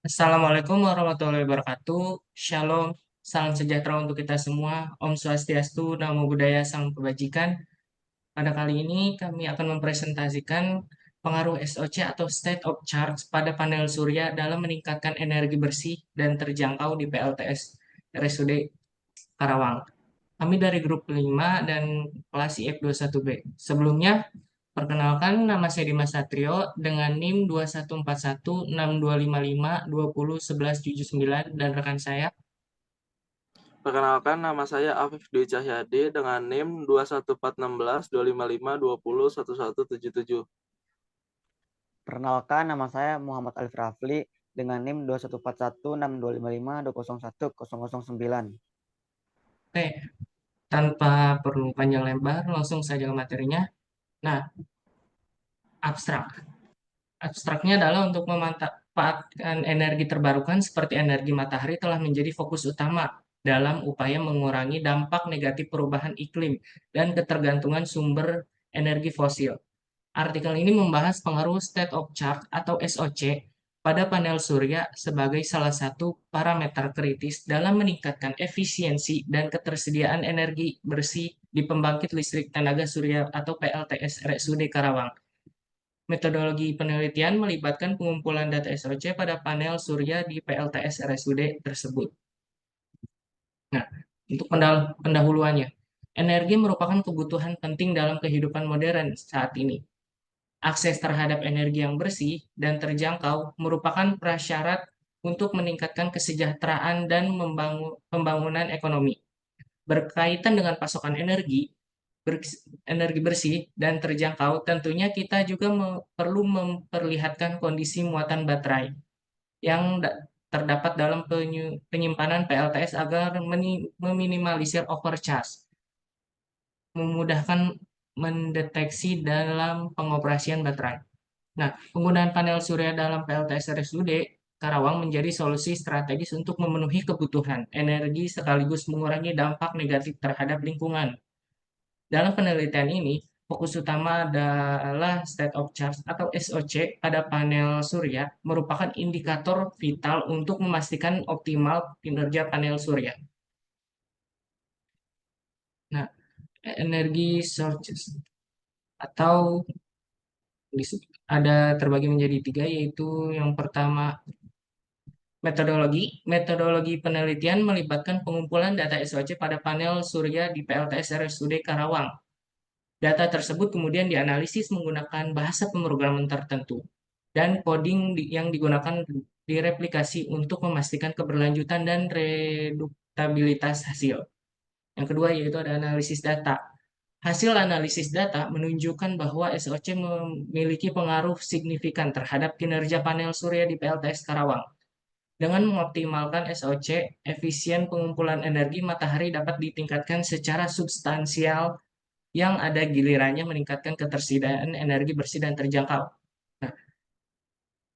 Assalamualaikum warahmatullahi wabarakatuh. Shalom, salam sejahtera untuk kita semua. Om Swastiastu, Namo Buddhaya, Salam Kebajikan. Pada kali ini kami akan mempresentasikan pengaruh SOC atau State of Charge pada panel surya dalam meningkatkan energi bersih dan terjangkau di PLTS RSUD Karawang. Kami dari grup 5 dan kelas IF21B. Sebelumnya, perkenalkan nama saya Dimas Satrio dengan NIM 21416255201179 dan rekan saya. Perkenalkan, nama saya Afif Dwi Cahyadi dengan NIM 21142552011177. Perkenalkan, nama saya Muhammad Alif Rafli dengan NIM 2141625520121009. Oke, tanpa perlu panjang lebar, langsung saja ke materinya. Nah, abstrak. Abstraknya adalah untuk memanfaatkan energi terbarukan seperti energi matahari telah menjadi fokus utama dalam upaya mengurangi dampak negatif perubahan iklim dan ketergantungan sumber energi fosil. Artikel ini membahas pengaruh state of charge atau SOC pada panel surya sebagai salah satu parameter kritis dalam meningkatkan efisiensi dan ketersediaan energi bersih di pembangkit listrik tenaga surya atau PLTS RSUD Karawang. Metodologi penelitian melibatkan pengumpulan data SOC pada panel surya di PLTS RSUD tersebut. Nah, untuk pendahuluannya, energi merupakan kebutuhan penting dalam kehidupan modern saat ini. Akses terhadap energi yang bersih dan terjangkau merupakan prasyarat untuk meningkatkan kesejahteraan dan pembangunan ekonomi. Berkaitan dengan pasokan energi bersih dan terjangkau, tentunya kita juga perlu memperlihatkan kondisi muatan baterai yang terdapat dalam penyimpanan PLTS agar meminimalisir overcharge, memudahkan mendeteksi dalam pengoperasian baterai. Nah, penggunaan panel surya dalam PLTS RSUD Karawang menjadi solusi strategis untuk memenuhi kebutuhan energi sekaligus mengurangi dampak negatif terhadap lingkungan. Dalam penelitian ini, fokus utama adalah state of charge atau SOC pada panel surya merupakan indikator vital untuk memastikan optimal kinerja panel surya. Nah, energi sources atau ada terbagi menjadi tiga, yaitu yang pertama metodologi. Metodologi penelitian melibatkan pengumpulan data SOC pada panel surya di PLTS RSUD Karawang. Data tersebut kemudian dianalisis menggunakan bahasa pemrograman tertentu dan coding yang digunakan direplikasi untuk memastikan keberlanjutan dan reduktabilitas hasil. Yang kedua yaitu ada analisis data. Hasil analisis data menunjukkan bahwa SOC memiliki pengaruh signifikan terhadap kinerja panel surya di PLTS Karawang. Dengan mengoptimalkan SOC, efisien pengumpulan energi matahari dapat ditingkatkan secara substansial yang ada gilirannya meningkatkan ketersediaan energi bersih dan terjangkau. Nah,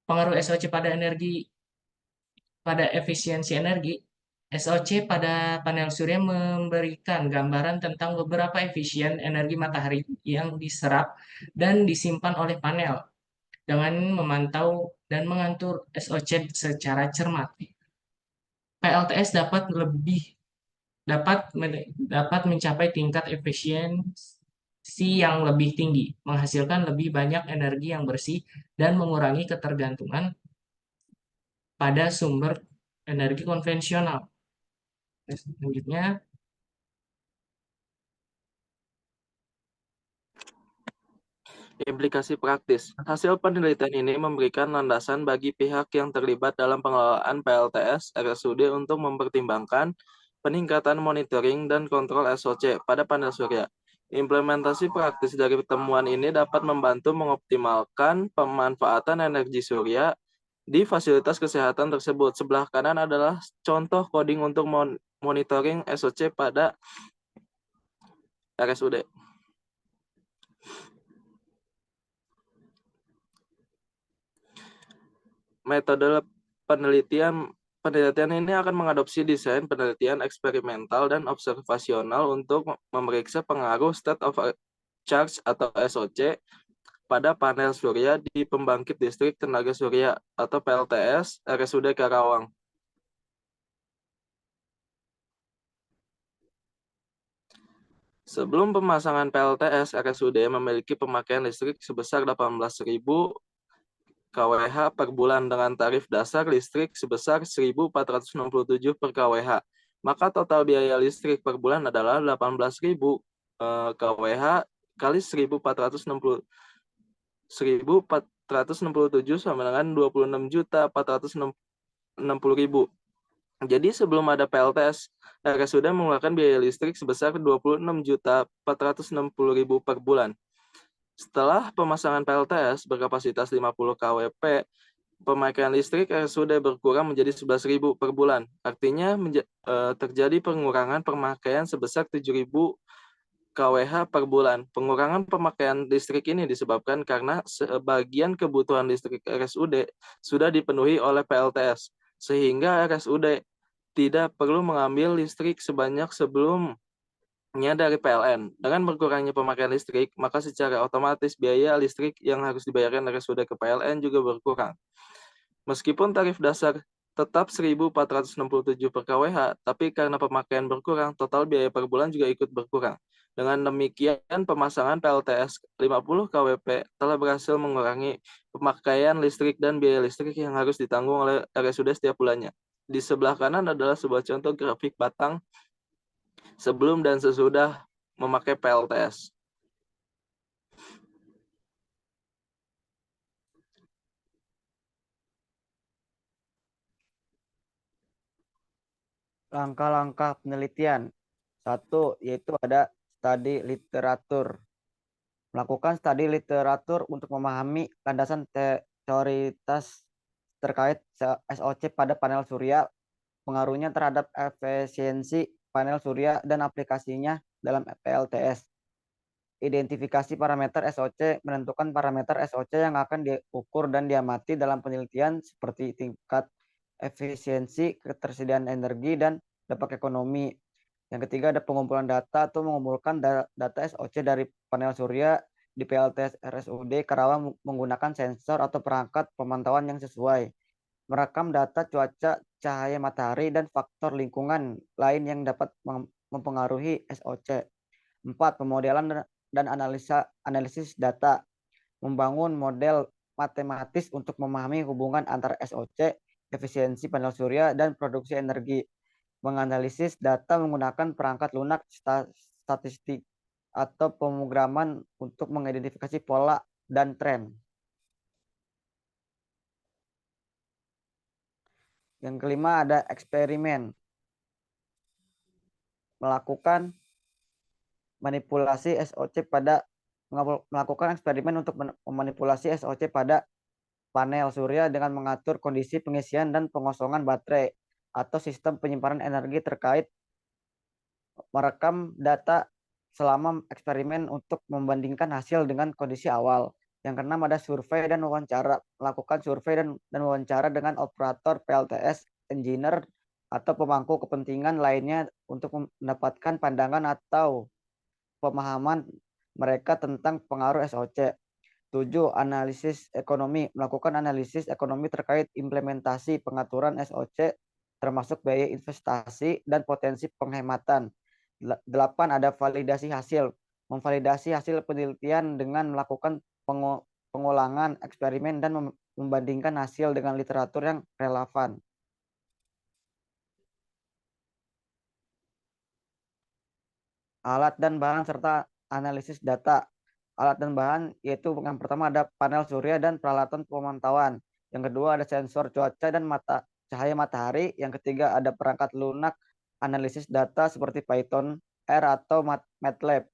pengaruh SOC pada efisiensi energi, SOC pada panel surya memberikan gambaran tentang beberapa efisien energi matahari yang diserap dan disimpan oleh panel dengan memantau dan mengatur SOC secara cermat. PLTS dapat mencapai tingkat efisiensi yang lebih tinggi, menghasilkan lebih banyak energi yang bersih dan mengurangi ketergantungan pada sumber energi konvensional. Selanjutnya, Implikasi praktis. Hasil penelitian ini memberikan landasan bagi pihak yang terlibat dalam pengelolaan PLTS RSUD untuk mempertimbangkan peningkatan monitoring dan kontrol SOC pada panel surya. Implementasi praktis dari temuan ini dapat membantu mengoptimalkan pemanfaatan energi surya di fasilitas kesehatan tersebut. Sebelah kanan adalah contoh coding untuk monitoring SOC pada RSUD. Metode penelitian ini akan mengadopsi desain penelitian eksperimental dan observasional untuk memeriksa pengaruh state of charge atau SOC pada panel surya di pembangkit listrik tenaga surya atau PLTS RSUD Karawang. Sebelum pemasangan PLTS, RSUD memiliki pemakaian listrik sebesar 18.000 kWh per bulan dengan tarif dasar listrik sebesar 1.467 per kWh. Maka total biaya listrik per bulan adalah 18.000 kWh kali 1.467 sama dengan 26.460.000. Jadi sebelum ada PLTS, RSUD mengeluarkan biaya listrik sebesar 26.460.000 per bulan. Setelah pemasangan PLTS berkapasitas 50 kWp, pemakaian listrik RSUD berkurang menjadi 11.000 per bulan. Artinya terjadi pengurangan pemakaian sebesar 7.000 kWh per bulan. Pengurangan pemakaian listrik ini disebabkan karena sebagian kebutuhan listrik RSUD sudah dipenuhi oleh PLTS, sehingga RSUD tidak perlu mengambil listrik sebanyak sebelumnya dari PLN. Dengan berkurangnya pemakaian listrik, maka secara otomatis biaya listrik yang harus dibayarkan RSUD ke PLN juga berkurang. Meskipun tarif dasar tetap 1.467 per kWh, tapi karena pemakaian berkurang, total biaya per bulan juga ikut berkurang. Dengan demikian, pemasangan PLTS 50 kWp telah berhasil mengurangi pemakaian listrik dan biaya listrik yang harus ditanggung oleh RSUD setiap bulannya. Di sebelah kanan adalah sebuah contoh grafik batang sebelum dan sesudah memakai PLTS. Langkah-langkah penelitian. Satu, yaitu ada studi literatur. Melakukan studi literatur untuk memahami landasan teoritas terkait SOC pada panel surya, pengaruhnya terhadap efisiensi panel surya dan aplikasinya dalam PLTS. Identifikasi parameter SOC, menentukan parameter SOC yang akan diukur dan diamati dalam penelitian seperti tingkat efisiensi, ketersediaan energi, dan dampak ekonomi. Yang ketiga ada pengumpulan data atau mengumpulkan data SOC dari panel surya di PLTS RSUD Karawang menggunakan sensor atau perangkat pemantauan yang sesuai. Merekam data cuaca, cahaya matahari, dan faktor lingkungan lain yang dapat mempengaruhi SOC. 4. Pemodelan dan analisis data. Membangun model matematis untuk memahami hubungan antara SOC, efisiensi panel surya, dan produksi energi. Menganalisis data menggunakan perangkat lunak statistik atau pemrograman untuk mengidentifikasi pola dan tren. Yang kelima ada eksperimen. Melakukan manipulasi SOC pada melakukan eksperimen untuk memanipulasi SOC pada panel surya dengan mengatur kondisi pengisian dan pengosongan baterai atau sistem penyimpanan energi terkait, merekam data selama eksperimen untuk membandingkan hasil dengan kondisi awal. Yang keenam ada survei dan wawancara. Melakukan survei dan wawancara dengan operator PLTS, engineer, atau pemangku kepentingan lainnya untuk mendapatkan pandangan atau pemahaman mereka tentang pengaruh SOC. 7. Analisis ekonomi. Melakukan analisis ekonomi terkait implementasi pengaturan SOC termasuk biaya investasi dan potensi penghematan. 8. Ada validasi hasil. Memvalidasi hasil penelitian dengan melakukan pengulangan eksperimen dan membandingkan hasil dengan literatur yang relevan. Alat dan bahan serta analisis data. Alat dan bahan yaitu yang pertama ada panel surya dan peralatan pemantauan. Yang kedua ada sensor cuaca dan cahaya matahari. Yang ketiga ada perangkat lunak analisis data seperti Python R atau MATLAB.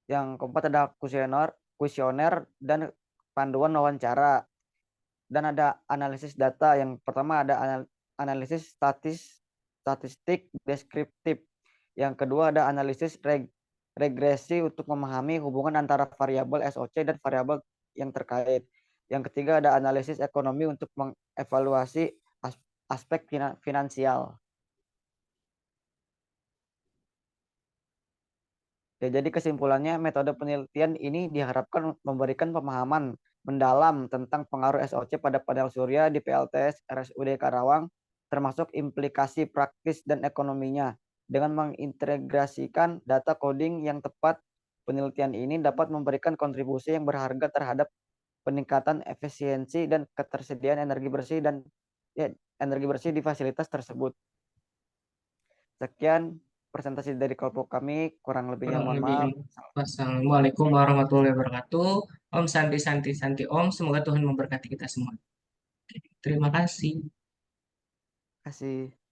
Yang keempat ada kuesioner dan panduan wawancara. Dan ada analisis data. Yang pertama ada analisis statistik deskriptif. Yang kedua ada analisis regresi untuk memahami hubungan antara variabel SOC dan variabel yang terkait. Yang ketiga ada analisis ekonomi untuk mengevaluasi aspek finansial. Ya, jadi kesimpulannya metode penelitian ini diharapkan memberikan pemahaman mendalam tentang pengaruh SOC pada panel surya di PLTS RSUD Karawang, termasuk implikasi praktis dan ekonominya. Dengan mengintegrasikan data coding yang tepat, penelitian ini dapat memberikan kontribusi yang berharga terhadap peningkatan efisiensi dan ketersediaan energi bersih energi bersih di fasilitas tersebut. Sekian presentasi dari kelompok kami, kurang lebihnya Kurang mohon lebih. maaf. Wassalamualaikum warahmatullahi wabarakatuh. Om Santi Santi Santi Om. Semoga Tuhan memberkati kita semua. Terima kasih. Terima kasih.